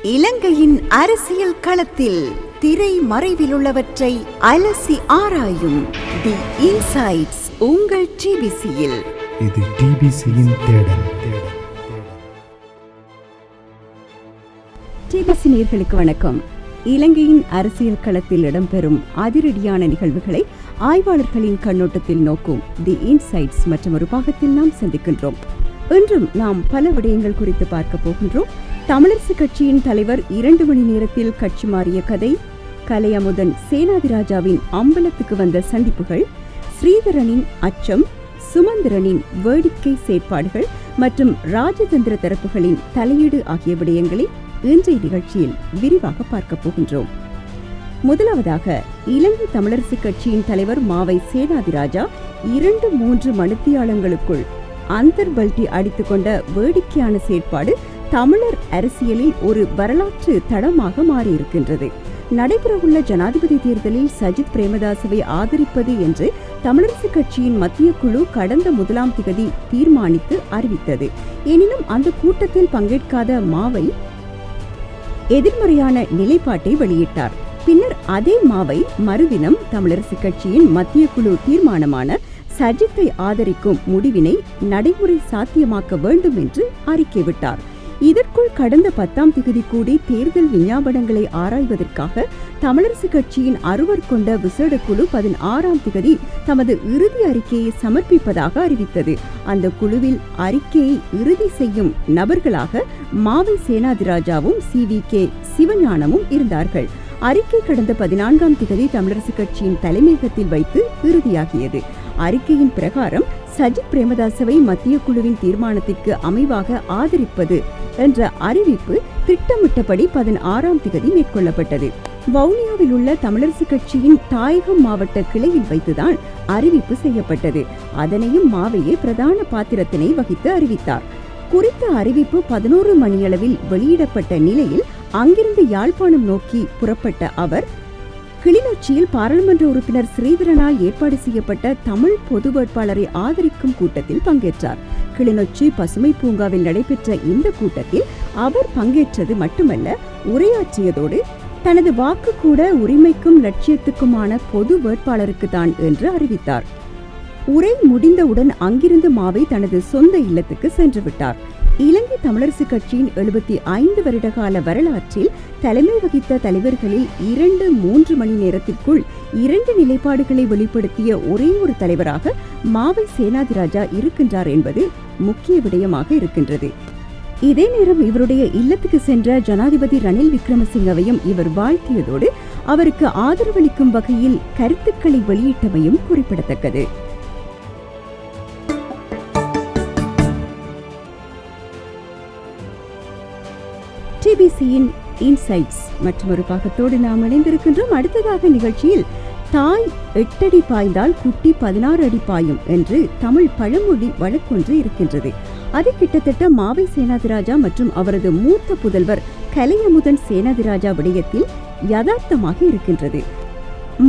இலங்கையின் அரசியல் களத்தில் திரை மறைவில் உள்ளவற்றை அலசி ஆராயும் தி இன்சைட்ஸ் உங்கள் டிபிசியில். இது டிபிசியின் தேடல். டிபிசி நேயர்களுக்கு வணக்கம். இலங்கையின் அரசியல் களத்தில் இடம்பெறும் அதிரடியான நிகழ்வுகளை ஆய்வாளர்களின் கண்ணோட்டத்தில் நோக்கும் தி இன்சைட்ஸ் மற்றும் ஒரு பாகத்தில் நாம் சந்திக்கின்றோம். இன்றும் நாம் பல விடயங்கள் குறித்து பார்க்க போகின்றோம். தமிழரசு கட்சியின் தலைவர் 2 மணி நேரத்தில் கட்சி மாறிய கதை, கலையமுதன் சேனாதிராஜாவின் அம்பலத்துக்கு வந்த சந்திப்புகள், ஸ்ரீதரனின் அச்சம், சுமந்திரனின் வேடிக்கை செயற்பாடுகள் மற்றும் ராஜதந்திர தரப்புகளின் தலையீடு ஆகிய விடயங்களை இன்றைய நிகழ்ச்சியில் விரிவாக பார்க்க போகின்றோம். முதலாவதாக, இலங்கை தமிழரசு கட்சியின் தலைவர் மாவை சேனாதிராஜா 2-3 மணித்தியாலங்களுக்குள் அந்தர்பல்டி அடித்துக்கொண்ட வேடிக்கையான செயற்பாடு தமிழர் அரசியலில் ஒரு வரலாற்று தடமாக மாறியிருக்கின்றது. நடைபெறவுள்ள ஜனாதிபதி தேர்தலில் சஜித் பிரேமதாசவை ஆதரிப்பது என்று தமிழரசு கட்சியின் மத்திய குழு கடந்த 1ஆம் திகதி தீர்மானித்து அறிவித்தது. எனினும் அந்த கூட்டத்தில் பங்கேற்காத மாவை எதிர்மறையான நிலைப்பாட்டை வெளியிட்டார். பின்னர் அதே மாவை மறுதினம் தமிழரசு கட்சியின் மத்திய குழு தீர்மானமான சஜித்தை ஆதரிக்கும் முடிவினை நடைமுறை சாத்தியமாக்க வேண்டும் என்று அறிக்கை விட்டார். இதற்குள் கடந்த 10ஆம் திகதி கூடி தேர்தல் விஞ்ஞாபனங்களை ஆராய்வதற்காக தமிழரசு கட்சியின் 6 கொண்ட விசேட குழு 16ஆம் திகதி தமது இறுதி அறிக்கையை சமர்ப்பிப்பதாக அறிவித்தது. அந்த குழுவில் அறிக்கையை இறுதி செய்யும் நபர்களாக மாவை சேனாதிராஜாவும் CVK சிவஞானமும் இருந்தார்கள். அறிக்கை கடந்த 14ஆம் திகதி தமிழரசு கட்சியின் தலைமையகத்தில் வைத்து இறுதியாகியது. அறிக்கையின் பிரகாரம் சஜித் பிரேமதாசவை மத்திய குழுவின் தீர்மானத்திற்கு அமைவாக ஆதரிப்பது என்ற அறிவிப்பு திட்டமிட்டபடி 16ஆம் திகதி மேற்கொள்ளப்பட்டது. வவுனியாவில் உள்ள தமிழரசு கட்சியின் தாயகம் மாவட்ட கிளையில் வைத்துதான் அறிவிப்பு செய்யப்பட்டது. அதனையும் மாவையே பிரதான பாத்திரத்தினை வகித்து அறிவித்தார். குறித்த அறிவிப்பு 11 மணியளவில் வெளியிடப்பட்ட நிலையில் அங்கிருந்து யாழ்ப்பாணம் நோக்கி புறப்பட்ட அவர் கிளிநொச்சியில் பாராளுமன்ற உறுப்பினர் ஸ்ரீதரனால் ஏற்பாடு செய்யப்பட்ட தமிழ் பொது வேட்பாளரை ஆதரிக்கும் கூட்டத்தில் பங்கேற்றார். கிளிநொச்சி பசுமை பூங்காவில் நடைபெற்ற இந்த கூட்டத்தில் அவர் பங்கேற்றது மட்டுமல்ல, உரையாற்றியதோடு தனது வாக்கு கூட உரிமைக்கும் லட்சியத்துக்குமான பொது வேட்பாளருக்கு தான் என்று அறிவித்தார். உரை முடிந்தவுடன் அங்கிருந்து மாவை தனது சொந்த இல்லத்துக்கு சென்று விட்டார். இலங்கை தமிழரசு கட்சியின் 75 வருடகால வரலாற்றில் தலைமை வகித்த தலைவர்களில் 2-3 மணி நேரத்திற்குள் 2 நிலைப்பாடுகளை வெளிப்படுத்திய ஒரே ஒரு தலைவராக மாவை சேனாதிராஜா இருக்கின்றார் என்பது முக்கிய விடயமாக இருக்கின்றது. இதே நேரம் இவருடைய இல்லத்துக்கு சென்ற ஜனாதிபதி ரணில் விக்ரமசிங்கவையும் இவர் வாழ்த்தியதோடு அவருக்கு ஆதரவளிக்கும் வகையில் கருத்துக்களை வெளியிட்டமையும் குறிப்பிடத்தக்கது. டிபிசியின் இன்சைட்ஸ் மற்றும் ஒரு பாகத்தோடு நாம் இணைந்திருக்கின்றோம். அடுத்ததாக நிகழ்ச்சியில் தாய் 8 அடி பாய்ந்தால் குட்டி 16 அடி பாயும் என்று தமிழ் பழமொழி வழக்கொன்று இருக்கின்றது. அது கிட்டத்தட்ட மாவை சேனாதிராஜா மற்றும் அவரது மூத்த புதல்வர் கலையமுதன் சேனாதிராஜா விடயத்தில் யதார்த்தமாக இருக்கின்றது.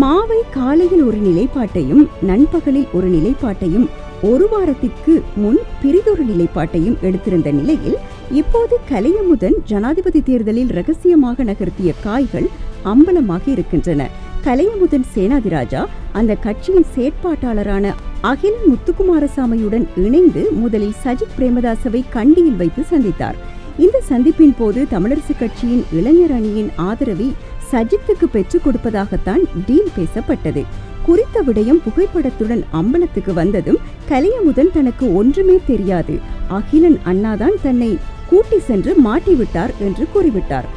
மாவை காலையில் ஒரு நிலைப்பாட்டையும் நண்பகலில் ஒரு நிலைப்பாட்டையும் ஒரு வாரத்திற்கு முன் பிரிதொரு நிலைப்பாட்டையும் எடுத்திருந்த நிலையில் இப்போது கலையமுதன் ஜனாதிபதி தேர்தலில் ரகசியமாக நகர்த்திய காய்கள் அம்பலமாக இருக்கின்றன. கலையமுதன் சேனாதிராஜா அந்த கட்சியின் செயற்பாட்டாளரான அகிலன் முத்துக்குமாரசாமியுடன் இணைந்து முதலில் சஜித் பிரேமதாசவை கண்டியில் வைத்து சந்தித்தார். இந்த சந்திப்பின் போது தமிழரசு கட்சியின் இளைஞர் அணியின் ஆதரவை சஜித்துக்கு பெற்றுக் கொடுப்பதாகத்தான் டீல் பேசப்பட்டது. குறித்த விடயம் புகைப்படத்துடன் அம்பலத்துக்கு வந்ததும் கலையமுதன் தனக்கு ஒன்றுமே தெரியாது, அகிலன் அண்ணாதான் தன்னை கூட்டி சென்று மாட்டிவிட்டார் என்று கூறிவிட்டார்.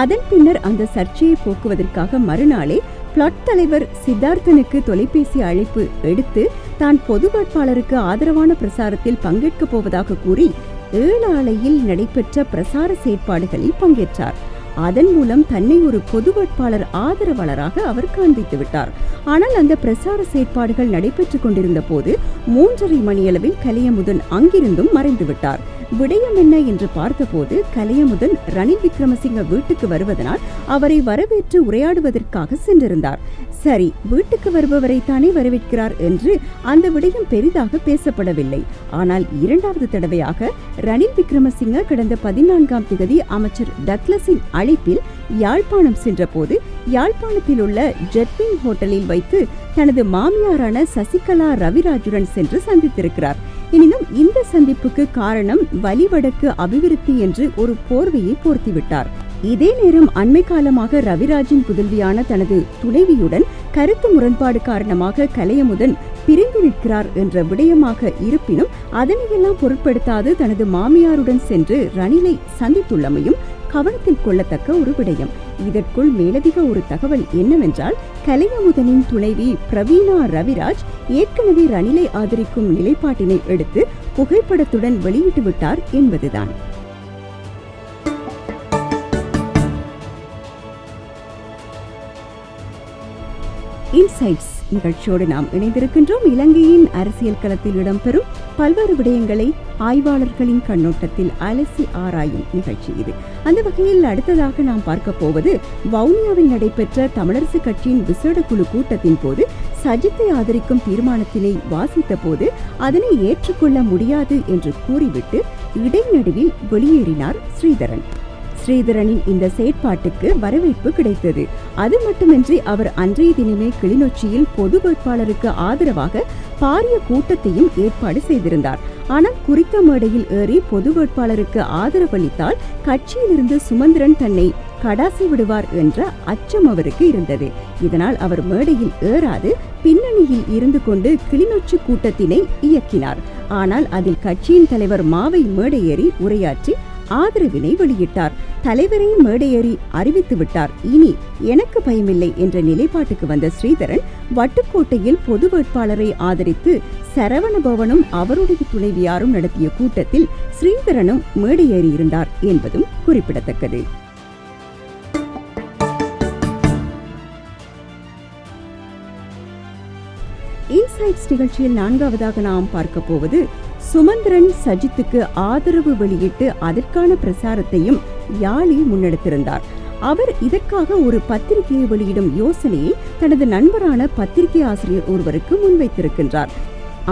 அதன் பின்னர் அந்த சர்ச்சையை போக்குவதற்காக மறுநாளே பிளாட் தலைவர் சித்தார்த்தனுக்கு தொலைபேசி அழைப்பு எடுத்து தான் பொது வேட்பாளருக்கு ஆதரவான பிரசாரத்தில் பங்கேற்கப் போவதாக கூறி 7 ஆலையில் நடைபெற்ற பிரசார செயற்பாடுகளில் பங்கேற்றார். அதன் மூலம் தன்னை ஒரு பொது வேட்பாளர் ஆதரவாளராக அவர் காண்பித்து விட்டார். ஆனால் அந்த பிரசார செயற்பாடுகள் நடைபெற்றுக் கொண்டிருந்த போது 3:30 மணியளவில் கலையமுதன் அங்கிருந்தும் மறைந்து விட்டார். விடயம் என்ன என்று பார்த்தபோது கலையமுதன் ரணில் விக்ரமசிங்க வீட்டுக்கு வருவதனால் அவரை வரவேற்று உரையாடுவதற்காக சென்றிருந்தார். சரி, வீட்டுக்கு வருபவரை தானே வரவேற்கிறார் என்று அந்த விடயம் பெரிதாக பேசப்படவில்லை. ஆனால் இரண்டாவது தடவையாக ரணில் விக்ரமசிங்க கடந்த 14ஆம் தேதி அமைச்சர் டக்ளஸின் அழைப்பில் யாழ்ப்பாணம் சென்றபோது யாழ்ப்பாணத்தில் உள்ள ஜெட்விங் ஹோட்டலில் வைத்து தனது மாமியாரான சசிகலா ரவிராஜுடன் சென்று சந்தித்திருக்கிறார். எனினும் இந்த சந்திப்புக்கு காரணம் வலிவடக்கு அபிவிருத்தி என்று ஒரு போர்வையை போர்த்திவிட்டார். இதே நேரம் அண்மை காலமாக ரவிராஜின் புதல்வியான தனது துணைவியுடன் கருத்து முரண்பாடு காரணமாக கலையமுதன் பிரிந்து நிற்கிறார் என்ற விடயமாக இருப்பினும் அதனையெல்லாம் பொருட்படுத்தாது தனது மாமியாருடன் சென்று ரணிலை சந்தித்துள்ளமையும் கவனத்தில் கொள்ளத்தக்க ஒரு விடயம். இதற்குள் மேலதிக ஒரு தகவல் என்னவென்றால், கலையமுதனின் துணைவி பிரவீணா ரவிராஜ் ஏற்கனவே ரணிலை ஆதரிக்கும் நிலைப்பாட்டினை எடுத்து புகைப்படத்துடன் வெளியிட்டு விட்டார் என்பதுதான். இன்சைட்ஸ் நிகழ்ச்சியோடு நாம் இணைந்திருக்கின்றோம். இலங்கையின் அரசியல் களத்தில் இடம்பெறும் பல்வேறு விடயங்களை ஆய்வாளர்களின் கண்ணோட்டத்தில் அலசி ஆராயும் நிகழ்ச்சி இது. அந்த வகையில் அடுத்ததாக நாம் பார்க்க போவது, வவுனியாவில் நடைபெற்ற தமிழரசு கட்சியின் விசேட குழு கூட்டத்தின் போது சஜித்தை ஆதரிக்கும் தீர்மானத்தினை வாசித்த போது அதனை ஏற்றுக்கொள்ள முடியாது என்று கூறிவிட்டு இடைநடுவில் வெளியேறினார் ஸ்ரீதரன். ஸ்ரீதரனின் இந்த செயற்பாட்டுக்கு வரவேற்பு கிடைத்தது. அது மட்டுமின்றி அவர் அன்றைய தினமே கிளிநொச்சியில் பொது வேட்பாளருக்கு ஆதரவாக பாரிய கூட்டத்தையும் ஏற்பாடு செய்திருந்தார். ஆனால் குறித்த மேடையில் ஏறி பொது வேட்பாளருக்கு ஆதரவளித்தால் கட்சியிலிருந்து சுமந்திரன் தன்னை கடாசி விடுவார் என்ற அச்சம் அவருக்கு இருந்தது. இதனால் அவர் மேடையில் ஏறாது பின்னணியில் இருந்து கொண்டு கிளிநொச்சி கூட்டத்தினை இயக்கினார். ஆனால் அதில் கட்சியின் தலைவர் மாவை மேடையேறி உரையாற்றி ஆதரவினை வெளியிட்டார். தலைவரை மேடையேறி அறிவித்து விட்டார். இனி எனக்கு பயமில்லை என்ற நிலைப்பாட்டுக்கு வந்த ஸ்ரீதரன் வட்டுக்கோட்டையில் பொது வேட்பாளரை ஆதரித்து சரவணபவனும் அவருடைய துணைவியாரும் நடத்திய கூட்டத்தில் ஸ்ரீதரனும் மேடையேறியிருந்தார் என்பதும் குறிப்பிடத்தக்கது. இன்சைட்ஸ் நிகழ்ச்சியில் நான்காவதாக நாம் பார்க்க போவது, சுமந்திரன் சஜித்துக்கு ஆதரவு வெளியிட்டு அதற்கான பிரசாரத்தையும் யாழில் முன்னெடுத்திருந்தார். அவர் இதற்காக ஒரு பத்திரிகையை வெளியிடும் யோசனையை தனது நண்பரான பத்திரிகை ஆசிரியர் ஒருவருக்கு முன்வைத்திருக்கின்றார்.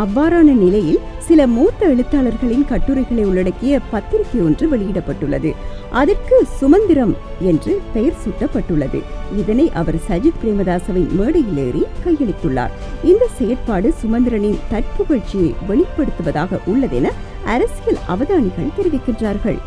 அவ்வாறான நிலையில் சில மூத்த எழுத்தாளர்களின் கட்டுரைகளை உள்ளடக்கிய பத்திரிகை ஒன்று வெளியிடப்பட்டுள்ளது. அதற்கு சுமந்திரம் என்று பெயர் சூட்டப்பட்டுள்ளது. இதனை அவர் சஜித் பிரேமதாசவின் மேடையில் ஏறி கையளித்துள்ளார். இந்த செயற்பாடு சுமந்திரனின் தற்புகழ்ச்சியை வெளிப்படுத்துவதாக உள்ளதென அரசியல் அவதானிகள் தெரிவிக்கின்றார்கள்.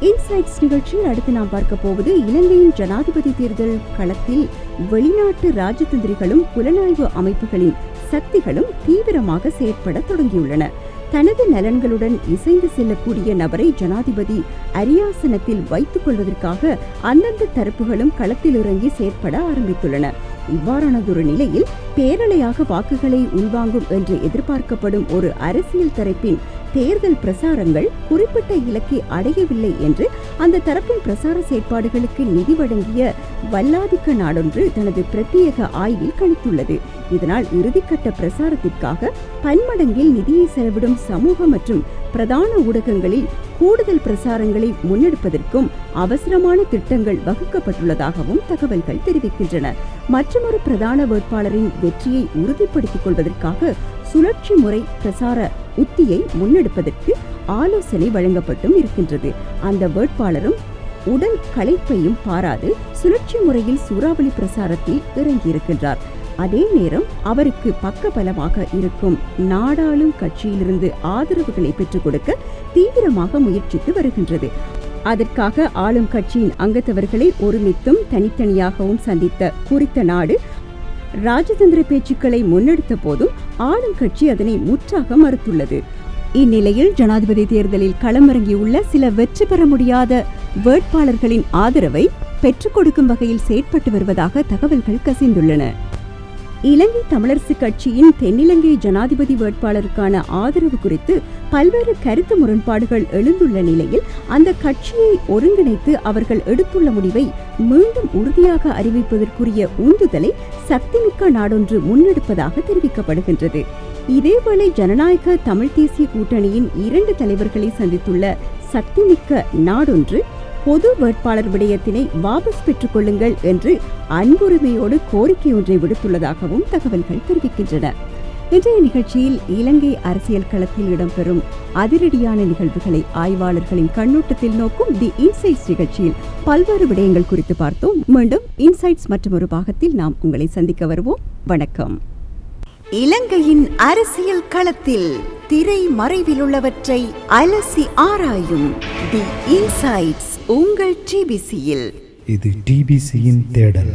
இன்சைட்ஸ் நிகழ்ச்சியில் அடுத்து நாம் பார்க்க போவது, இலங்கையின் ஜனாதிபதி தேர்தல் களத்தில் வெளிநாட்டு ராஜதந்திரிகளும் புலனாய்வு அமைப்புகளின் சக்திகளும் தீவிரமாக செயற்பட தொடங்கியுள்ளன. தனது நலன்களுடன் இசைந்து செல்லக்கூடிய நபரை ஜனாதிபதி அரியாசனத்தில் வைத்துக் கொள்வதற்காக அந்தந்த தரப்புகளும் களத்தில் இறங்கி செயற்பட ஆரம்பித்துள்ளன. இவ்வாறானதொரு நிலையில் பேரலையாக வாக்குகளை உள்வாங்கும் என்று எதிர்பார்க்கப்படும் ஒரு அரசியல் தரப்பின் தேர்தல் பிரசாரங்கள் குறிப்பிட்ட இலக்கை அடையவில்லை என்று அந்த தரப்பின் பிரசார செயற்பாடுகளுக்கு நிதி வழங்கிய வல்லாதிக்க நாடொன்று தனது பிரத்யேக ஆய்வில் கணித்துள்ளது. இதனால் இறுதிக்கட்ட பிரசாரத்திற்காக பன்மடங்கில் நிதியை செலவிடும் சமூக மற்றும் பிரதான ஊடகங்களில் கூடுதல் பிரசாரங்களை முன்னெடுப்பதற்கும் அவசரமான திட்டங்கள் வகுக்கப்பட்டுள்ளதாகவும் தகவல்கள் தெரிவிக்கின்றன. மற்றொரு பிரதான வேட்பாளரின் வெற்றியை உறுதிப்படுத்திக் கொள்வதற்காக சுழற்சி முறை பிரசார உத்தியை முன்னெடுப்பதற்கு ஆலோசனை வழங்கப்பட்டும் இருக்கின்றது. அந்த வேட்பாளரும் உடல் களைப்பையும் பாராது சுழற்சி முறையில் சூறாவளி பிரசாரத்தில் இறங்கியிருக்கின்றார். அதே நேரம் அவருக்கு பக்கபலமாக இருக்கும் நாடாளும் கட்சியிலிருந்து ஆதரவுகளை பெற்றுக் கொடுக்க தீவிரமாக முயற்சித்து வருகின்றது. அதற்காக ஆளும் கட்சியின் அங்கத்தவர்களை ஒருமித்தும் தனித்தனியாகவும் சந்தித்த குறித்த நாடு ராஜதந்திர பேச்சுக்களை முன்னெடுத்த போதும் ஆளும் கட்சி அதனை முற்றாக மறுத்துள்ளது. இந்நிலையில் ஜனாதிபதி தேர்தலில் களமிறங்கியுள்ள சில வெற்றி பெற முடியாத வேட்பாளர்களின் ஆதரவை பெற்றுக் கொடுக்கும் வகையில் செயற்பட்டு வருவதாக தகவல்கள் கசிந்துள்ளன. இலங்கை தமிழரசு கட்சியின் தென்னிலங்கை ஜனாதிபதி வேட்பாளருக்கான ஆதரவு குறித்து பல்வேறு கருத்து முரண்பாடுகள் எழுந்துள்ள நிலையில் அந்த கட்சியை ஒருங்கிணைத்து அவர்கள் எடுத்துள்ள முடிவை மீண்டும் உறுதியாக அறிவிப்பதற்குரிய உந்துதலை சக்திமிக்க நாடொன்று முன்னெடுப்பதாக தெரிவிக்கப்படுகின்றது. இதேவேளை ஜனநாயக தமிழ் தேசிய கூட்டணியின் 2 தலைவர்களை சந்தித்துள்ள சக்திமிக்க நாடொன்று பொது வேட்பாளர் விடயத்தினை வாபஸ் பெற்றுக் கொள்ளுங்கள் என்று அன்புரிமையோடு கோரிக்கை ஒன்றை விடுத்துள்ளதாகவும் தகவல்கள் தெரிவிக்கின்றன. இன்றைய நிகழ்ச்சியில் இலங்கை அரசியல் களத்தில் இடம்பெறும் அதிரடியான நிகழ்வுகளை ஆய்வாளர்களின் கண்ணோட்டத்தில் நோக்கும் தி இன்சைட்ஸ் நிகழ்ச்சியில் பல்வேறு விடயங்கள் குறித்து பார்த்தோம். மீண்டும் இன்சைட்ஸ் மற்றும் ஒரு பாகத்தில் நாம் உங்களை சந்திக்க வருவோம். வணக்கம். இலங்கையின் அரசியல் களத்தில் திரை மறைவிலுள்ளவற்றை அலசி ஆராயும் தி இன்சைட்ஸ் உங்கள் டிபிசியில். இது டிபிசியின் தேடல்.